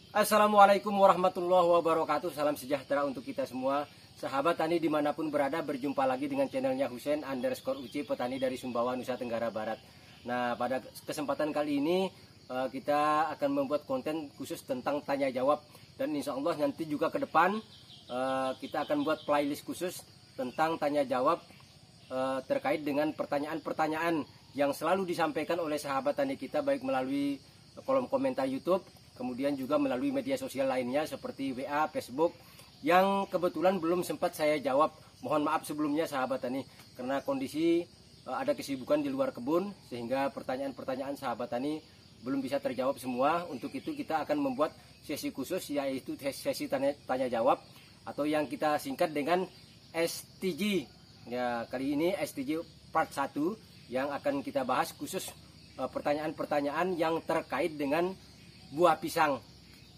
Assalamualaikum warahmatullahi wabarakatuh. Salam sejahtera untuk kita semua. Sahabat tani dimanapun berada, berjumpa lagi dengan channelnya Husein_Uci, petani dari Sumbawa, Nusa Tenggara Barat. Nah, pada kesempatan kali ini kita akan membuat konten khusus tentang tanya jawab. Dan insya Allah nanti juga ke depan kita akan buat playlist khusus tentang tanya jawab terkait dengan pertanyaan-pertanyaan yang selalu disampaikan oleh sahabat tani kita, baik melalui kolom komentar YouTube, kemudian juga melalui media sosial lainnya seperti WA, Facebook, yang kebetulan belum sempat saya jawab. Mohon maaf sebelumnya sahabat tani, karena kondisi ada kesibukan di luar kebun, sehingga pertanyaan-pertanyaan sahabat tani belum bisa terjawab semua. Untuk itu kita akan membuat sesi khusus, yaitu sesi tanya jawab, atau yang kita singkat dengan STJ. Ya, kali ini STJ part 1 yang akan kita bahas khusus pertanyaan-pertanyaan yang terkait dengan buah pisang.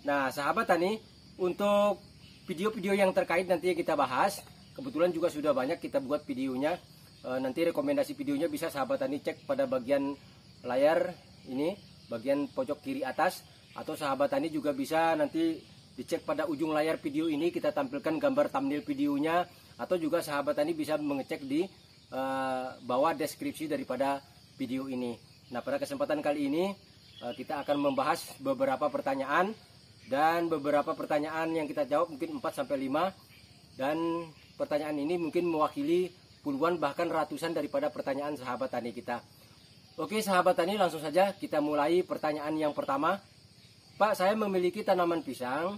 Nah, sahabat tani, untuk video-video yang terkait nanti kita bahas, kebetulan juga sudah banyak kita buat videonya. Nanti rekomendasi videonya bisa sahabat tani cek pada bagian layar ini, bagian pojok kiri atas, atau sahabat tani juga bisa nanti dicek pada ujung layar video ini, kita tampilkan gambar thumbnail videonya, atau juga sahabat tani bisa mengecek di bawah deskripsi daripada video ini. Nah, pada kesempatan kali ini kita akan membahas beberapa pertanyaan, dan beberapa pertanyaan yang kita jawab mungkin 4-5, dan pertanyaan ini mungkin mewakili puluhan bahkan ratusan daripada pertanyaan sahabat tani kita. Oke sahabat tani, langsung saja kita mulai pertanyaan yang pertama. Pak, saya memiliki tanaman pisang,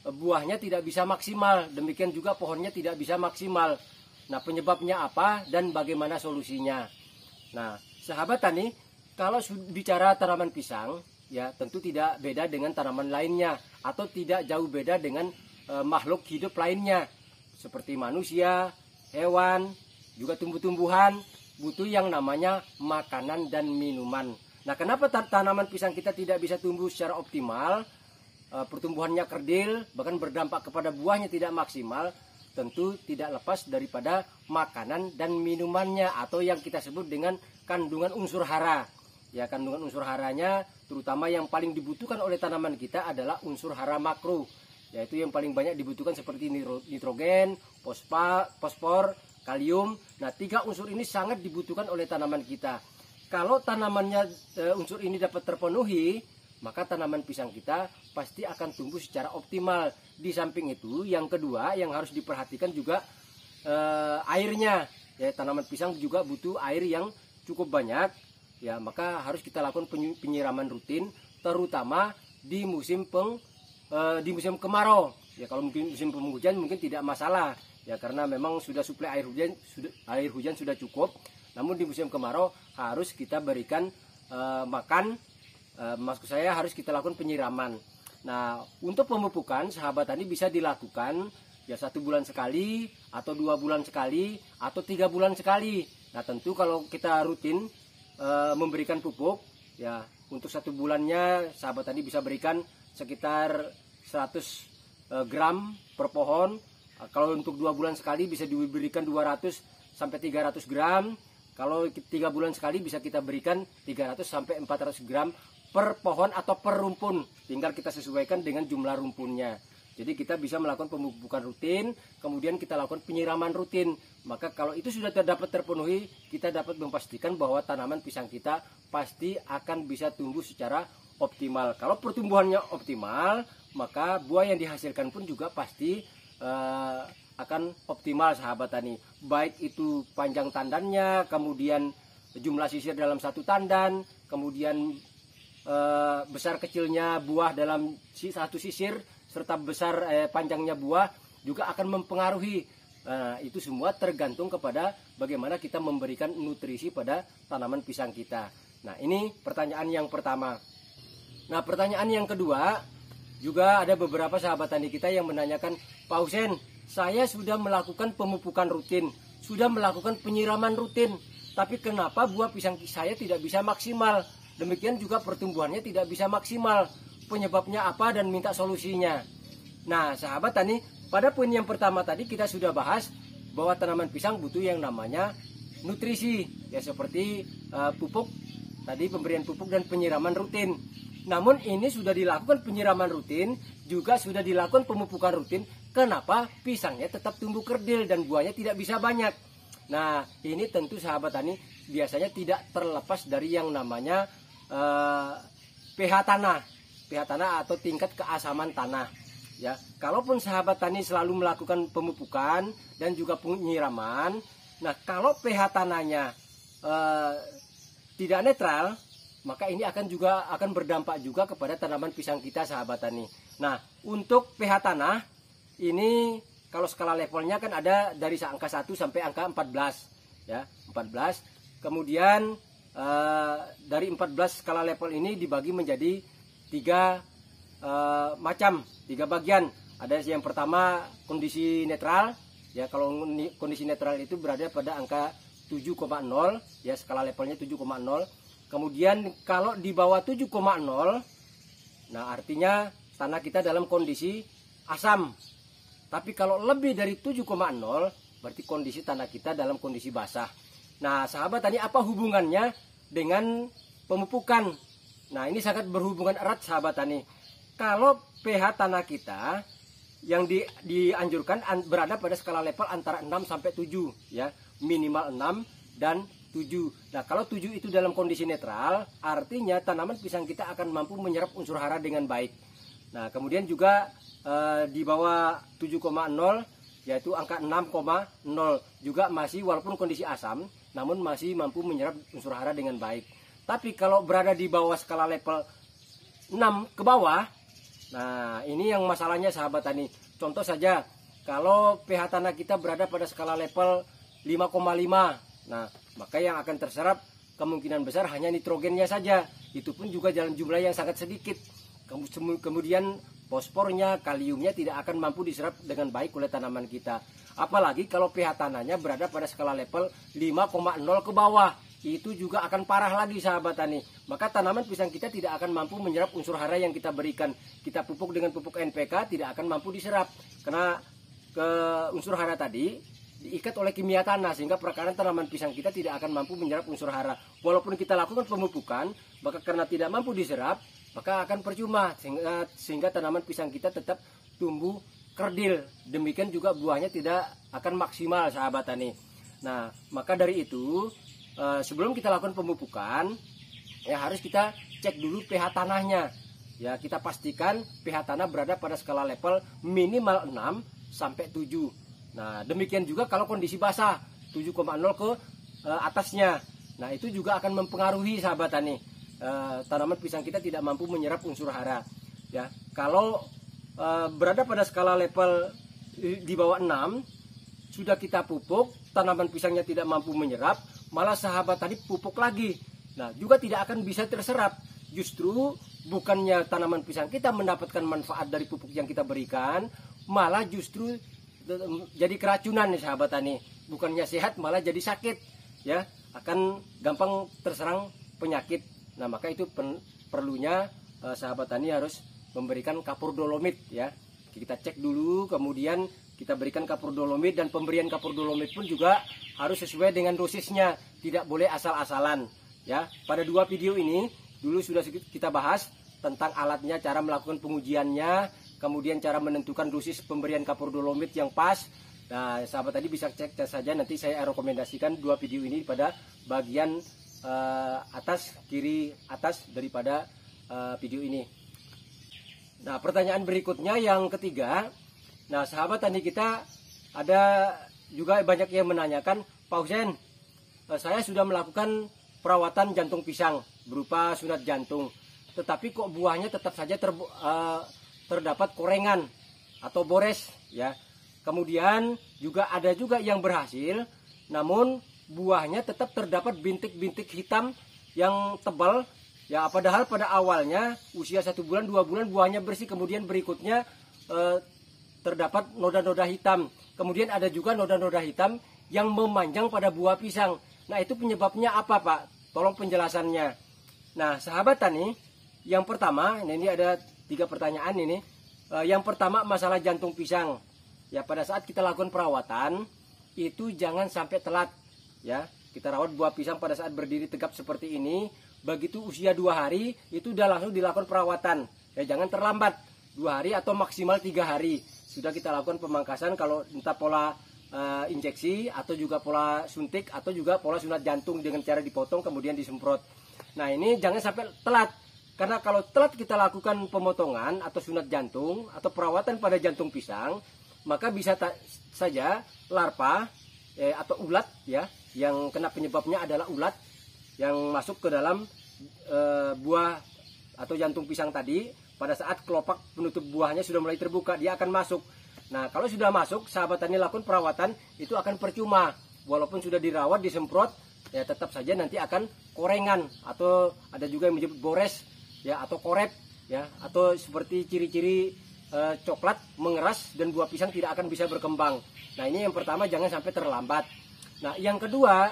buahnya tidak bisa maksimal, demikian juga pohonnya tidak bisa maksimal. Nah, penyebabnya apa dan bagaimana solusinya? Nah, sahabat tani, kalau bicara tanaman pisang, ya tentu tidak beda dengan tanaman lainnya, atau tidak jauh beda dengan makhluk hidup lainnya, seperti manusia, hewan, juga tumbuh-tumbuhan, butuh yang namanya makanan dan minuman. Nah, kenapa tanaman pisang kita tidak bisa tumbuh secara optimal, pertumbuhannya kerdil, bahkan berdampak kepada buahnya tidak maksimal? Tentu tidak lepas daripada makanan dan minumannya, atau yang kita sebut dengan kandungan unsur hara. Ya, kandungan unsur haranya terutama yang paling dibutuhkan oleh tanaman kita adalah unsur hara makro, yaitu yang paling banyak dibutuhkan seperti nitrogen, fosfor, kalium. Nah, 3 unsur ini sangat dibutuhkan oleh tanaman kita. Kalau tanamannya unsur ini dapat terpenuhi, maka tanaman pisang kita pasti akan tumbuh secara optimal. Di samping itu, yang kedua yang harus diperhatikan juga airnya. Ya, tanaman pisang juga butuh air yang cukup banyak. Ya, maka harus kita lakukan penyiraman rutin, terutama di musim kemarau. Ya, kalau mungkin musim penghujan mungkin tidak masalah. Ya, karena memang sudah suplai air hujan sudah cukup. Namun di musim kemarau harus kita berikan makan. Maksud saya harus kita lakukan penyiraman. Nah, untuk pemupukan sahabat tani bisa dilakukan ya 1 bulan sekali, atau 2 bulan sekali, atau 3 bulan sekali. Nah, tentu kalau kita rutin memberikan pupuk, ya untuk 1 bulannya sahabat tani bisa berikan sekitar 100 gram per pohon. Kalau untuk 2 bulan sekali bisa diberikan 200 sampai 300 gram. Kalau 3 bulan sekali bisa kita berikan 300 sampai 400 gram per pohon atau per rumpun. Tinggal kita sesuaikan dengan jumlah rumpunnya. Jadi kita bisa melakukan pemupukan rutin, kemudian kita lakukan penyiraman rutin. Maka kalau itu sudah dapat terpenuhi, kita dapat memastikan bahwa tanaman pisang kita pasti akan bisa tumbuh secara optimal. Kalau pertumbuhannya optimal, maka buah yang dihasilkan pun juga pasti akan optimal sahabat tani. Baik itu panjang tandannya, kemudian jumlah sisir dalam 1 tandan, kemudian besar kecilnya buah dalam 1 sisir, serta besar panjangnya buah juga akan mempengaruhi. Itu semua tergantung kepada bagaimana kita memberikan nutrisi pada tanaman pisang kita. Nah, ini pertanyaan yang pertama. Nah, pertanyaan yang kedua, juga ada beberapa sahabat tani kita yang menanyakan, Pak Husein, saya sudah melakukan pemupukan rutin, sudah melakukan penyiraman rutin, tapi kenapa buah pisang saya tidak bisa maksimal? Demikian juga pertumbuhannya tidak bisa maksimal. Penyebabnya apa dan minta solusinya. Nah, sahabat tani, pada poin yang pertama tadi kita sudah bahas bahwa tanaman pisang butuh yang namanya nutrisi, ya seperti pupuk, tadi pemberian pupuk dan penyiraman rutin. Namun ini sudah dilakukan penyiraman rutin, juga sudah dilakukan pemupukan rutin. Kenapa? Pisangnya tetap tumbuh kerdil dan buahnya tidak bisa banyak. Nah, ini tentu sahabat tani biasanya tidak terlepas dari yang namanya pH tanah atau tingkat keasaman tanah. Ya, kalaupun sahabat tani selalu melakukan pemupukan dan juga penyiraman, nah kalau pH tanahnya tidak netral, maka ini akan berdampak juga kepada tanaman pisang kita sahabat tani. Nah, untuk pH tanah ini kalau skala levelnya kan ada dari angka 1 sampai angka 14 ya, 14. Kemudian dari 14 skala level ini dibagi menjadi 3 bagian. Ada yang pertama kondisi netral ya, kalau kondisi netral itu berada pada angka 7,0 ya, skala levelnya 7,0. Kemudian kalau di bawah 7,0, nah artinya tanah kita dalam kondisi asam. Tapi kalau lebih dari 7,0, berarti kondisi tanah kita dalam kondisi basah. Nah sahabat tani, apa hubungannya dengan pemupukan? Nah ini sangat berhubungan erat sahabat tani. Kalau pH tanah kita yang dianjurkan berada pada skala level antara 6 sampai 7 ya, minimal 6 dan 7. Nah kalau 7 itu dalam kondisi netral, artinya tanaman pisang kita akan mampu menyerap unsur hara dengan baik. Nah kemudian juga di bawah 7,0 yaitu angka 6,0 juga masih, walaupun kondisi asam, namun masih mampu menyerap unsur hara dengan baik. Tapi kalau berada di bawah skala level 6 ke bawah, nah ini yang masalahnya sahabat tani. Contoh saja, kalau pH tanah kita berada pada skala level 5,5, nah maka yang akan terserap kemungkinan besar hanya nitrogennya saja. Itu pun juga dalam jumlah yang sangat sedikit. Kemudian fosfornya, kaliumnya tidak akan mampu diserap dengan baik oleh tanaman kita. Apalagi kalau pH tanahnya berada pada skala level 5,0 ke bawah, itu juga akan parah lagi sahabat tani. Maka tanaman pisang kita tidak akan mampu menyerap unsur hara yang kita berikan. Kita pupuk dengan pupuk NPK tidak akan mampu diserap, karena ke unsur hara tadi diikat oleh kimia tanah, sehingga perakaran tanaman pisang kita tidak akan mampu menyerap unsur hara. Walaupun kita lakukan pemupukan, maka karena tidak mampu diserap, maka akan percuma, sehingga tanaman pisang kita tetap tumbuh kerdil. Demikian juga buahnya tidak akan maksimal sahabat tani. Nah maka dari itu sebelum kita lakukan pemupukan ya harus kita cek dulu pH tanahnya ya. Kita pastikan pH tanah berada pada skala level minimal 6 sampai 7. Nah demikian juga kalau kondisi basah 7,0 ke atasnya. Nah itu juga akan mempengaruhi sahabat tani. Tanaman pisang kita tidak mampu menyerap unsur hara ya. Kalau berada pada skala level di bawah 6, sudah kita pupuk, tanaman pisangnya tidak mampu menyerap, malah sahabat tadi pupuk lagi, nah juga tidak akan bisa terserap. Justru bukannya tanaman pisang kita mendapatkan manfaat dari pupuk yang kita berikan, malah justru jadi keracunan nih sahabat tani. Bukannya sehat malah jadi sakit ya, akan gampang terserang penyakit. Nah maka itu perlunya sahabat tani harus memberikan kapur dolomit ya. Kita cek dulu, kemudian kita berikan kapur dolomit, dan pemberian kapur dolomit pun juga harus sesuai dengan dosisnya, tidak boleh asal-asalan ya. Pada 2 video ini dulu sudah kita bahas tentang alatnya, cara melakukan pengujiannya, kemudian cara menentukan dosis pemberian kapur dolomit yang pas. Nah sahabat tadi bisa cek saja, nanti saya rekomendasikan 2 video ini pada bagian atas, kiri atas daripada video ini. Nah pertanyaan berikutnya yang ketiga, nah sahabat tani kita ada juga banyak yang menanyakan, Pak Husein, saya sudah melakukan perawatan jantung pisang berupa sunat jantung, tetapi kok buahnya tetap saja terdapat korengan atau bores ya. Kemudian juga ada juga yang berhasil, namun buahnya tetap terdapat bintik-bintik hitam yang tebal ya, padahal pada awalnya usia 1 bulan 2 bulan buahnya bersih, kemudian berikutnya terdapat noda-noda hitam. Kemudian ada juga noda-noda hitam yang memanjang pada buah pisang. Nah itu penyebabnya apa Pak? Tolong penjelasannya. Nah sahabat tani, yang pertama, ini ada 3 pertanyaan ini. Yang pertama masalah jantung pisang ya. Pada saat kita lakukan perawatan itu jangan sampai telat ya. Kita rawat buah pisang pada saat berdiri tegap seperti ini, begitu usia 2 hari itu udah langsung dilakukan perawatan. Ya jangan terlambat, 2 hari atau maksimal 3 hari sudah kita lakukan pemangkasan, kalau entah pola injeksi atau juga pola suntik atau juga pola sunat jantung dengan cara dipotong kemudian disemprot. Nah ini jangan sampai telat, karena kalau telat kita lakukan pemotongan atau sunat jantung atau perawatan pada jantung pisang, maka bisa saja larva atau ulat ya, yang kena penyebabnya adalah ulat yang masuk ke dalam buah atau jantung pisang tadi. Pada saat kelopak penutup buahnya sudah mulai terbuka, dia akan masuk. Nah kalau sudah masuk, sahabat tani lakukan perawatan itu akan percuma, walaupun sudah dirawat, disemprot, ya tetap saja nanti akan korengan, atau ada juga yang menyebut gores ya, atau korep ya, atau seperti ciri-ciri coklat mengeras dan buah pisang tidak akan bisa berkembang. Nah ini yang pertama, jangan sampai terlambat. Nah yang kedua,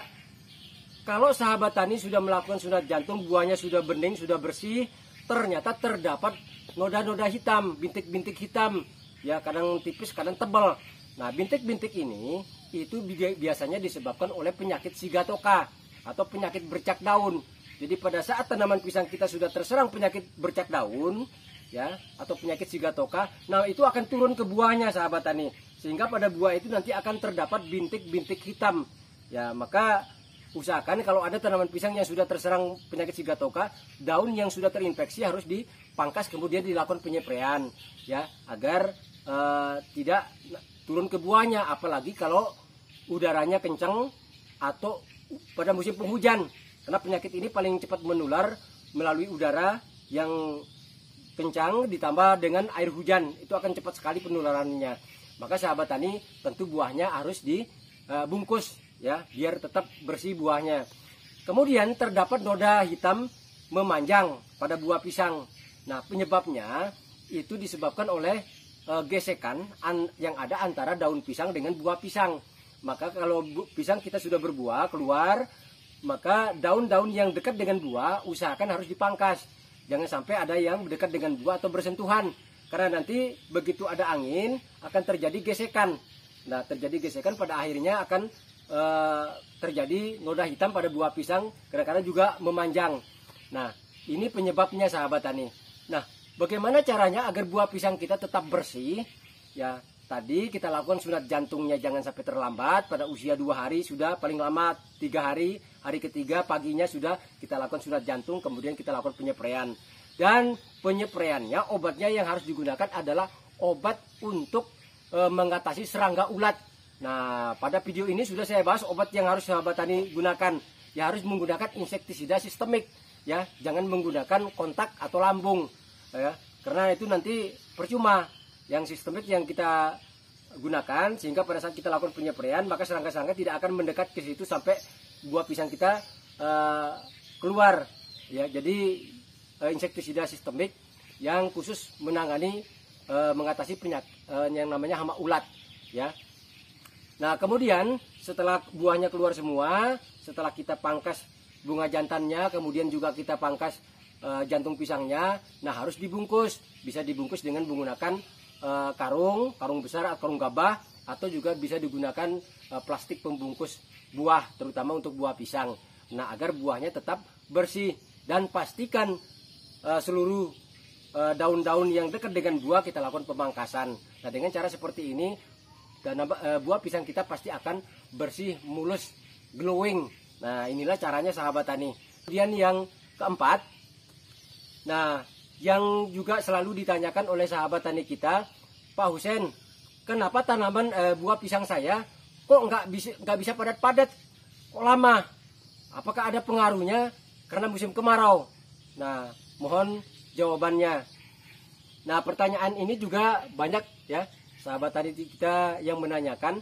kalau sahabat tani sudah melakukan sunat jantung, buahnya sudah bening, sudah bersih, ternyata terdapat noda-noda hitam, bintik-bintik hitam, ya kadang tipis, kadang tebal. Nah bintik-bintik ini itu biasanya disebabkan oleh penyakit sigatoka atau penyakit bercak daun. Jadi pada saat tanaman pisang kita sudah terserang penyakit bercak daun, ya, atau penyakit sigatoka, nah itu akan turun ke buahnya sahabat tani, sehingga pada buah itu nanti akan terdapat bintik-bintik hitam. Ya maka usahakan kalau ada tanaman pisang yang sudah terserang penyakit sigatoka, daun yang sudah terinfeksi harus dipangkas kemudian dilakukan penyepraian ya, agar tidak turun ke buahnya, apalagi kalau udaranya kencang atau pada musim penghujan, karena penyakit ini paling cepat menular melalui udara yang kencang ditambah dengan air hujan, itu akan cepat sekali penularannya. Maka sahabat tani tentu buahnya harus dibungkus ya, biar tetap bersih buahnya. Kemudian terdapat noda hitam memanjang pada buah pisang. Nah penyebabnya itu disebabkan oleh gesekan yang ada antara daun pisang dengan buah pisang. Maka kalau pisang kita sudah berbuah keluar, maka daun-daun yang dekat dengan buah usahakan harus dipangkas. Jangan sampai ada yang dekat dengan buah atau bersentuhan, karena nanti begitu ada angin akan terjadi gesekan. Nah terjadi gesekan, pada akhirnya akan terjadi noda hitam pada buah pisang, kadang-kadang juga memanjang. Nah ini penyebabnya sahabat tani. Nah bagaimana caranya agar buah pisang kita tetap bersih? Ya tadi kita lakukan sunat jantungnya jangan sampai terlambat, pada usia 2 hari sudah, paling lama 3 hari, hari ketiga paginya sudah kita lakukan sunat jantung, kemudian kita lakukan penyepraian. Dan penyepraiannya, obatnya yang harus digunakan adalah obat untuk mengatasi serangga ulat. Nah pada video ini sudah saya bahas obat yang harus sahabat tani gunakan. Ya harus menggunakan insektisida sistemik ya, jangan menggunakan kontak atau lambung ya, karena itu nanti percuma. Yang sistemik yang kita gunakan, sehingga pada saat kita lakukan penyepraian maka serangga-serangga tidak akan mendekat ke situ sampai buah pisang kita keluar ya. Jadi insektisida sistemik yang khusus menangani mengatasi penyakit yang namanya hama ulat ya. Nah kemudian setelah buahnya keluar semua, setelah kita pangkas bunga jantannya, kemudian juga kita pangkas jantung pisangnya, nah harus dibungkus. Bisa dibungkus dengan menggunakan karung besar atau karung gabah, atau juga bisa digunakan plastik pembungkus buah, terutama untuk buah pisang. Nah agar buahnya tetap bersih, dan pastikan seluruh daun-daun yang dekat dengan buah kita lakukan pemangkasan. Nah dengan cara seperti ini, dan buah pisang kita pasti akan bersih, mulus, glowing. Nah inilah caranya sahabat tani. Kemudian yang keempat, nah yang juga selalu ditanyakan oleh sahabat tani kita, Pak Husen, kenapa tanaman buah pisang saya kok nggak bisa padat-padat, kok lama? Apakah ada pengaruhnya karena musim kemarau? Nah mohon jawabannya. Nah pertanyaan ini juga banyak ya sahabat tani kita yang menanyakan,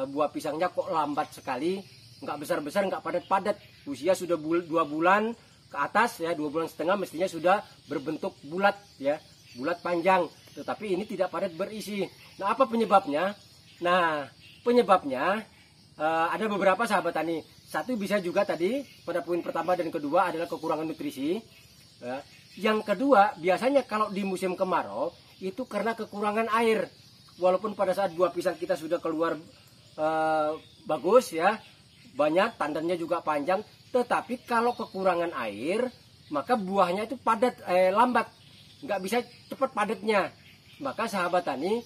buah pisangnya kok lambat sekali, nggak besar-besar, nggak padat-padat, usia sudah 2 bulan ke atas ya, 2 bulan setengah mestinya sudah berbentuk bulat ya, bulat panjang, tetapi ini tidak padat berisi. Nah apa penyebabnya? Nah penyebabnya ada beberapa sahabat tani. Satu bisa juga tadi pada poin pertama dan kedua adalah kekurangan nutrisi ya. Yang kedua biasanya kalau di musim kemarau itu karena kekurangan air. Walaupun pada saat buah pisang kita sudah keluar bagus ya, banyak, tandannya juga panjang, tetapi kalau kekurangan air maka buahnya itu padat, lambat, nggak bisa cepat padatnya. Maka sahabat tani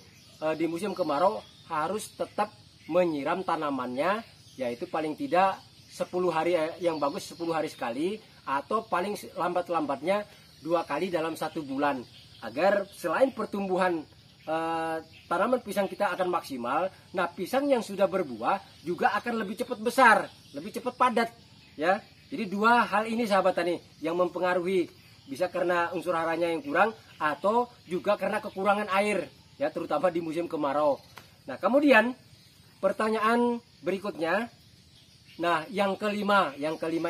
di musim kemarau harus tetap menyiram tanamannya, yaitu paling tidak 10 hari, yang bagus 10 hari sekali, atau paling lambat-lambatnya 2 kali dalam 1 bulan, agar selain pertumbuhan tanaman pisang kita akan maksimal, nah pisang yang sudah berbuah juga akan lebih cepat besar, lebih cepat padat, ya. Jadi 2 hal ini sahabat tani yang mempengaruhi, bisa karena unsur haranya yang kurang atau juga karena kekurangan air, ya, terutama di musim kemarau. Nah, kemudian pertanyaan berikutnya, nah yang kelima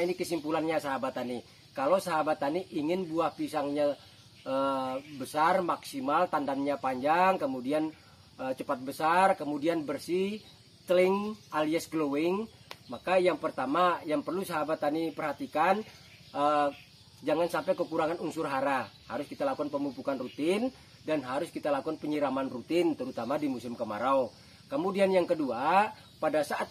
ini kesimpulannya sahabat tani. Kalau sahabat tani ingin buah pisangnya besar, maksimal, tandannya panjang, kemudian cepat besar, kemudian bersih, celing alias glowing, maka yang pertama yang perlu sahabat tani perhatikan, jangan sampai kekurangan unsur hara. Harus kita lakukan pemupukan rutin dan harus kita lakukan penyiraman rutin, terutama di musim kemarau. Kemudian yang kedua, pada saat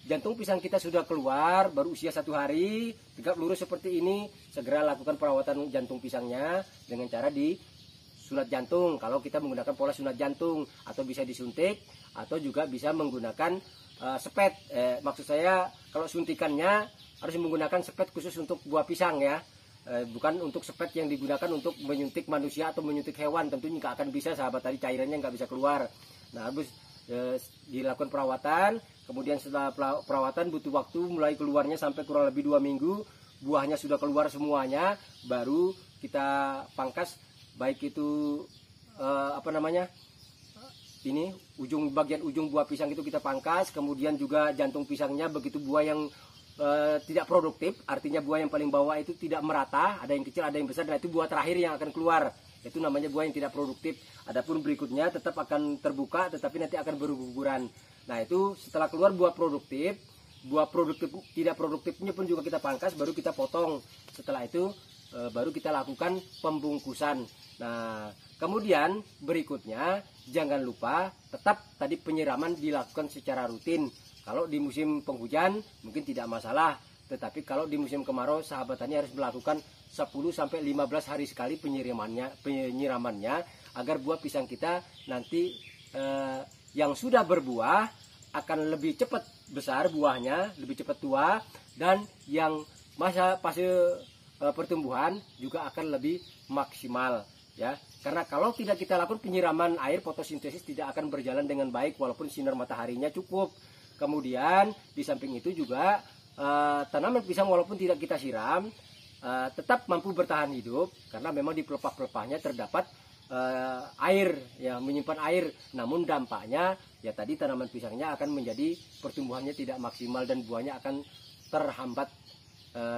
jantung pisang kita sudah keluar, baru usia 1 hari, tegak lurus seperti ini, segera lakukan perawatan jantung pisangnya dengan cara disunat jantung. Kalau kita menggunakan pola sunat jantung, atau bisa disuntik, atau juga bisa menggunakan sepet. Maksud saya kalau suntikannya harus menggunakan sepet khusus untuk buah pisang, ya. Bukan untuk sepet yang digunakan untuk menyuntik manusia atau menyuntik hewan, tentunya nggak akan bisa sahabat tadi, cairannya nggak bisa keluar. Nah, harus dilakukan perawatan. Kemudian setelah perawatan butuh waktu mulai keluarnya sampai kurang lebih 2 minggu, buahnya sudah keluar semuanya, baru kita pangkas, baik itu ini bagian ujung buah pisang itu kita pangkas, kemudian juga jantung pisangnya, begitu buah yang tidak produktif, artinya buah yang paling bawah itu tidak merata, ada yang kecil ada yang besar, nah itu buah terakhir yang akan keluar, itu namanya buah yang tidak produktif. Adapun berikutnya tetap akan terbuka, tetapi nanti akan berguguran. Nah, itu setelah keluar buah produktif tidak produktifnya pun juga kita pangkas, baru kita potong. Setelah itu baru kita lakukan pembungkusan. Nah, kemudian berikutnya jangan lupa tetap tadi penyiraman dilakukan secara rutin. Kalau di musim penghujan mungkin tidak masalah, tetapi kalau di musim kemarau sahabat tani harus melakukan 10-15 hari sekali penyiramannya, agar buah pisang kita nanti yang sudah berbuah akan lebih cepat besar buahnya, lebih cepat tua, dan yang fase pertumbuhan juga akan lebih maksimal, ya. Karena kalau tidak kita lakukan penyiraman air, fotosintesis tidak akan berjalan dengan baik walaupun sinar mataharinya cukup. Kemudian di samping itu juga tanaman pisang walaupun tidak kita siram tetap mampu bertahan hidup, karena memang di pelepah-pelepahnya terdapat air, ya, menyimpan air. Namun dampaknya ya tadi tanaman pisangnya akan menjadi pertumbuhannya tidak maksimal dan buahnya akan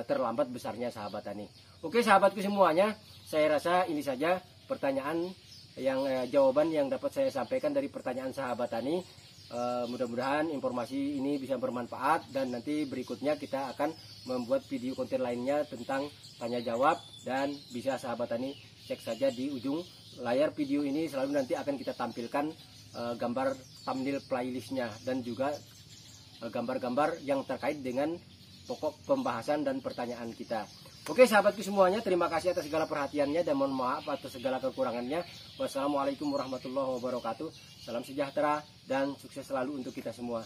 terlambat besarnya sahabat tani. Oke sahabatku semuanya, saya rasa ini saja pertanyaan yang jawaban yang dapat saya sampaikan dari pertanyaan sahabat tani. Mudah-mudahan informasi ini bisa bermanfaat, dan nanti berikutnya kita akan membuat video konten lainnya tentang tanya jawab, dan bisa sahabat tani cek saja di ujung layar video ini, selalu nanti akan kita tampilkan gambar thumbnail playlistnya dan juga gambar-gambar yang terkait dengan pokok pembahasan dan pertanyaan kita. Oke sahabatku semuanya, terima kasih atas segala perhatiannya dan mohon maaf atas segala kekurangannya. Wassalamualaikum warahmatullahi wabarakatuh. Salam sejahtera dan sukses selalu untuk kita semua.